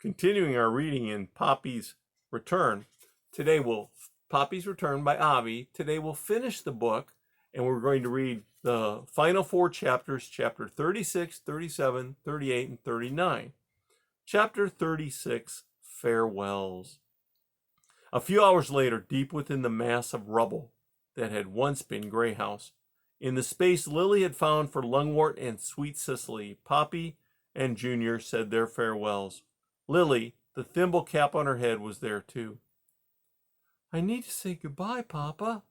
continuing our reading in Poppy's Return. Poppy's Return by Avi. Today we'll finish the book, and we're going to read the final 4 chapters, chapter 36, 37, 38, and 39. Chapter 36, Farewells. A few hours later, deep within the mass of rubble that had once been Grey House, in the space Lily had found for Lungwort and Sweet Cicely, Poppy and Junior said their farewells. Lily, the thimble cap on her head, was there too. "I need to say goodbye, Papa,"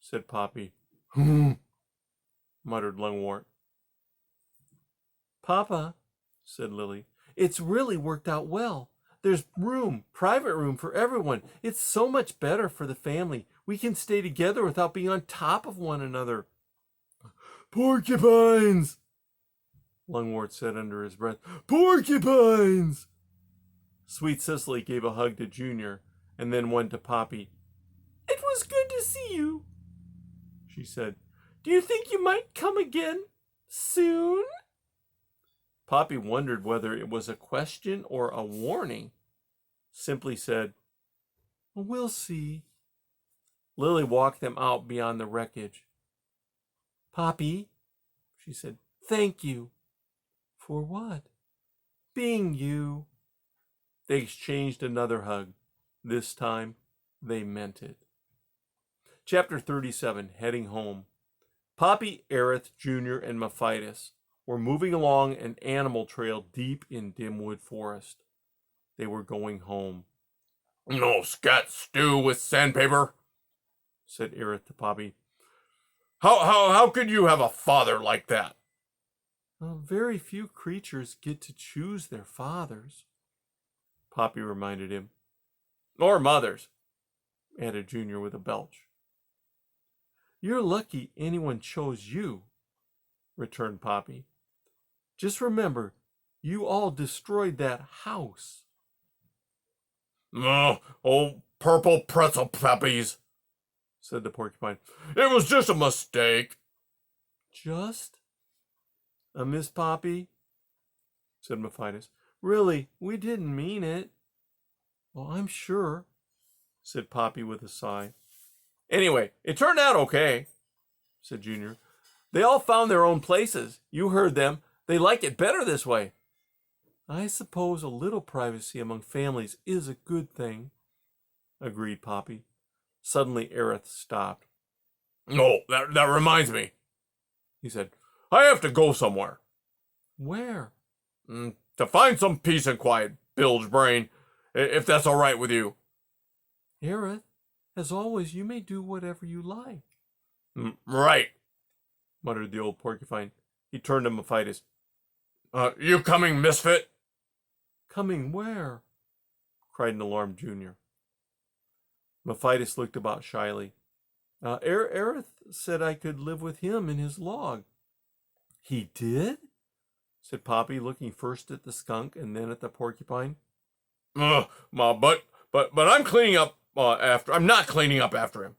said Poppy. Muttered Lungwort. "Papa," said Lily, "it's really worked out well. There's private room for everyone. It's so much better for the family. We can stay together without being on top of one another." "Porcupines!" Lungwort said under his breath. "Porcupines!" Sweet Cicely gave a hug to Junior and then one to Poppy. "It was good to see you," she said. "Do you think you might come again soon?" Poppy wondered whether it was a question or a warning. Simply said, "We'll see." Lily walked them out beyond the wreckage. "Poppy," she said, "thank you." "For what?" "Being you." They exchanged another hug. This time, they meant it. Chapter 37, Heading Home. Poppy, Aerith, Junior, and Mephitis were moving along an animal trail deep in Dimwood Forest. They were going home. "No scat stew with sandpaper," said Aerith to Poppy. How could you have a father like that?" "Well, very few creatures get to choose their fathers," Poppy reminded him. "Or mothers," added Junior with a belch. "You're lucky anyone chose you," returned Poppy. "Just remember, you all destroyed that house." "Oh, purple pretzel puppies," said the porcupine. "It was just a mistake." "Just a Miss Poppy?" said Mephitis. "Really, we didn't mean it." "Well, I'm sure," said Poppy with a sigh. "Anyway, it turned out okay," said Junior. "They all found their own places. You heard them. They like it better this way." "I suppose a little privacy among families is a good thing," agreed Poppy. Suddenly, Aerith stopped. "Oh, that reminds me," he said. "I have to go somewhere." "Where?" "To find some peace and quiet, bilge brain, if that's all right with you." "Aerith, as always, you may do whatever you like." "Right," muttered the old porcupine. He turned to Mephitis. "You coming, misfit?" "Coming where?" cried an alarmed Junior. Mephitis looked about shyly. Aerith said I could live with him in his log." "He did?" said Poppy, looking first at the skunk and then at the porcupine. But I'm cleaning up after. I'm not cleaning up after him,"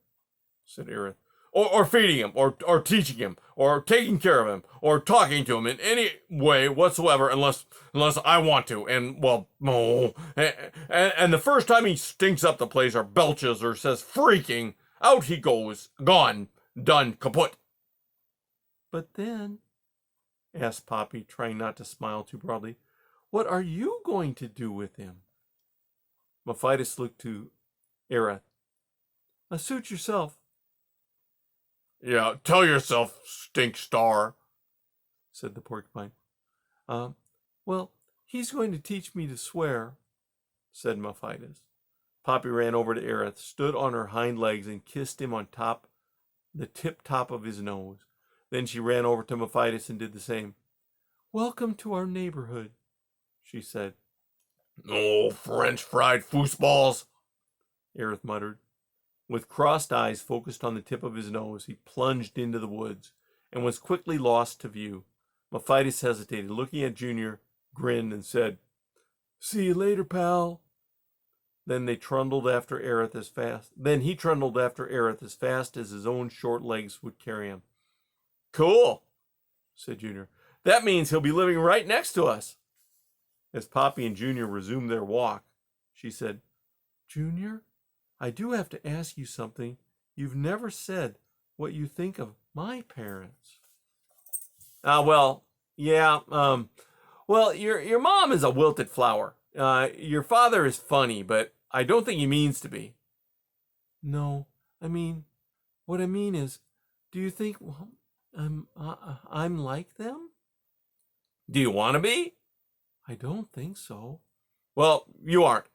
said Aerith. Or feeding him, or teaching him, or taking care of him, or talking to him in any way whatsoever, unless I want to. And, well, and the first time he stinks up the place, or belches, or says freaking, out he goes, gone, done, kaput." "But then," asked Poppy, trying not to smile too broadly, "what are you going to do with him?" Mephitis looked to Aerith. "Suit yourself." "Yeah, tell yourself, stink star," said the porcupine. Well, he's going to teach me to swear," said Mephitis. Poppy ran over to Aerith, stood on her hind legs, and kissed him on the tip-top of his nose. Then she ran over to Mephitis and did the same. "Welcome to our neighborhood," she said. "Oh, French fried foosballs," Aerith muttered. With crossed eyes focused on the tip of his nose, he plunged into the woods and was quickly lost to view. Mephitis hesitated, looking at Junior, grinned, and said, "See you later, pal." Then he trundled after Aerith as fast as his own short legs would carry him. "Cool," said Junior. "That means he'll be living right next to us." As Poppy and Junior resumed their walk, she said, "Junior, I do have to ask you something. You've never said what you think of my parents." Well, yeah, well, your mom is a wilted flower. Your father is funny, but I don't think he means to be. No, I mean, what I mean is, do you think I'm like them? Do you want to be? I don't think so. Well, you aren't,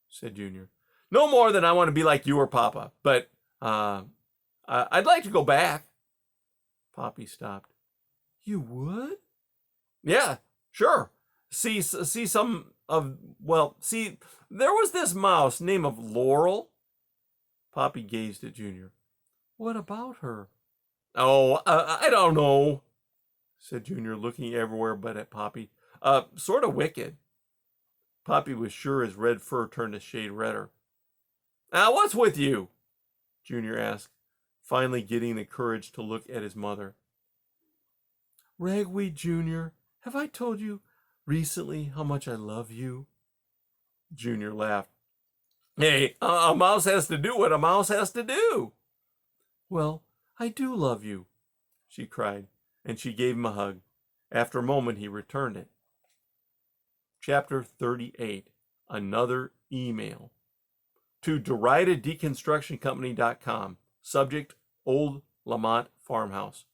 said Junior. No more than I want to be like you or Papa, but I'd like to go back. Poppy stopped. You would? Yeah, sure. See some of, well, see, there was this mouse named of Laurel. Poppy gazed at Junior. What about her? Oh, I don't know, said Junior, looking everywhere but at Poppy. Sort of wicked. Poppy was sure his red fur turned a shade redder. What's with you? Junior asked, finally getting the courage to look at his mother. Ragweed Junior, have I told you recently how much I love you? Junior laughed. Hey, a mouse has to do what a mouse has to do. Well, I do love you, she cried, and she gave him a hug. After a moment, he returned it. Chapter 38, Another Email. To DeridedDeconstructionCompany.com. Subject, Old Lamont Farmhouse.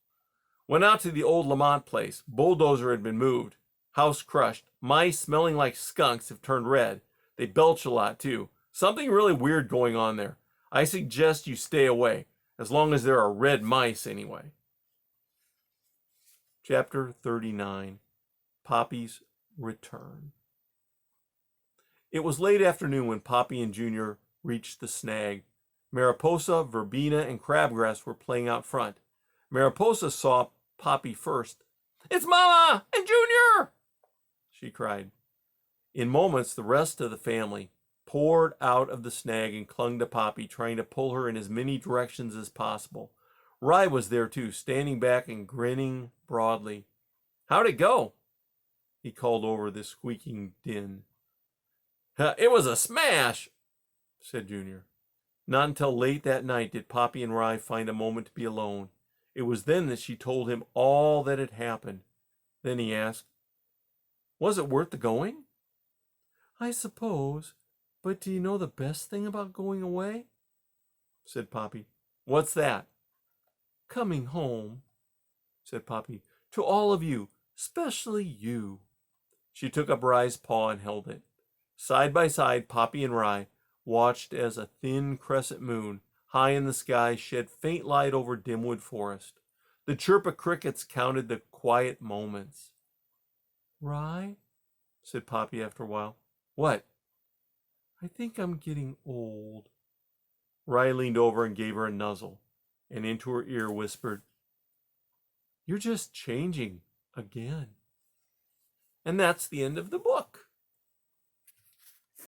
Went out to the old Lamont place. Bulldozer had been moved. House crushed. Mice smelling like skunks have turned red. They belch a lot, too. Something really weird going on there. I suggest you stay away, as long as there are red mice anyway. Chapter 39, Poppy's Return. It was late afternoon when Poppy and Junior reached the snag. Mariposa, Verbena, and Crabgrass were playing out front. Mariposa saw Poppy first. It's Mama and Junior, she cried. In moments, the rest of the family poured out of the snag and clung to Poppy, trying to pull her in as many directions as possible. Rye was there too, standing back and grinning broadly. How'd it go? He called over the squeaking din. It was a smash, said Junior. Not until late that night did Poppy and Rye find a moment to be alone. It was then that she told him all that had happened. Then he asked, Was it worth the going? I suppose, but do you know the best thing about going away? Said Poppy. What's that? Coming home, said Poppy, to all of you, especially you. She took up Rye's paw and held it. Side by side, Poppy and Rye watched as a thin crescent moon, high in the sky, shed faint light over Dimwood Forest. The chirp of crickets counted the quiet moments. Rye, said Poppy after a while. What? I think I'm getting old. Rye leaned over and gave her a nuzzle, and into her ear whispered, You're just changing again. And that's the end of the book.